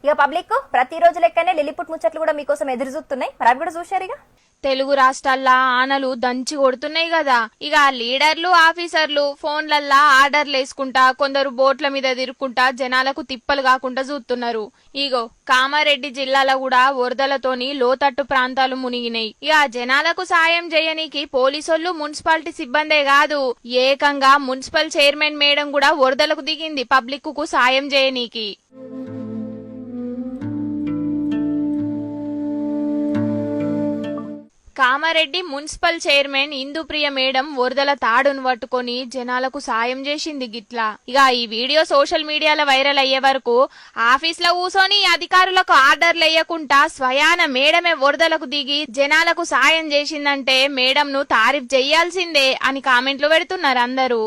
ఇక పబ్లిక్ ప్రతిరోజు లెక్కనే లిల్లీపుట్ ముచ్చట్లు కూడా మీకోసం ఎదురు చూస్తున్నాయి. మరి అవి కూడా చూశారు. ఇక తెలుగు రాష్ట్రాల్లో ఆనలు దంచి కొడుతున్నాయి కదా. ఇక లీడర్లు ఆఫీసర్లు ఫోన్లల్లా ఆర్డర్లు వేసుకుంటా కొందరు బోట్ల మీద తిరుక్కుంటా జనాలకు తిప్పలు కాకుండా చూస్తున్నారు. ఇగో కామారెడ్డి జిల్లాలో కూడా వరదలతోని లోతట్టు ప్రాంతాలు మునిగినాయి. ఇక జనాలకు సాయం చేయనీకి పోలీసోళ్లు మున్సిపాలిటీ సిబ్బందే కాదు, ఏకంగా మున్సిపల్ చైర్మన్ మేడం కూడా వరదలకు దిగింది పబ్లిక్ కు సాయం చేయనీకి. Kamareddy municipal chairman Indupriya madam వరదల తాడును పట్టుకొని జనాలకు సాయం చేసింది గిట్లా. ఇక ఈ వీడియో సోషల్ మీడియాలో వైరల్ అయ్యే వరకు ఆఫీస్ లో కూసోని అధికారులకు ఆర్డర్లు వేయకుండా స్వయాన మేడమే వరదలకు దిగి జనాలకు సాయం చేసిందంటే మేడం ను తారీఫ్ చెయ్యాల్సిందే అని కామెంట్లు పెడుతున్నారు అందరూ.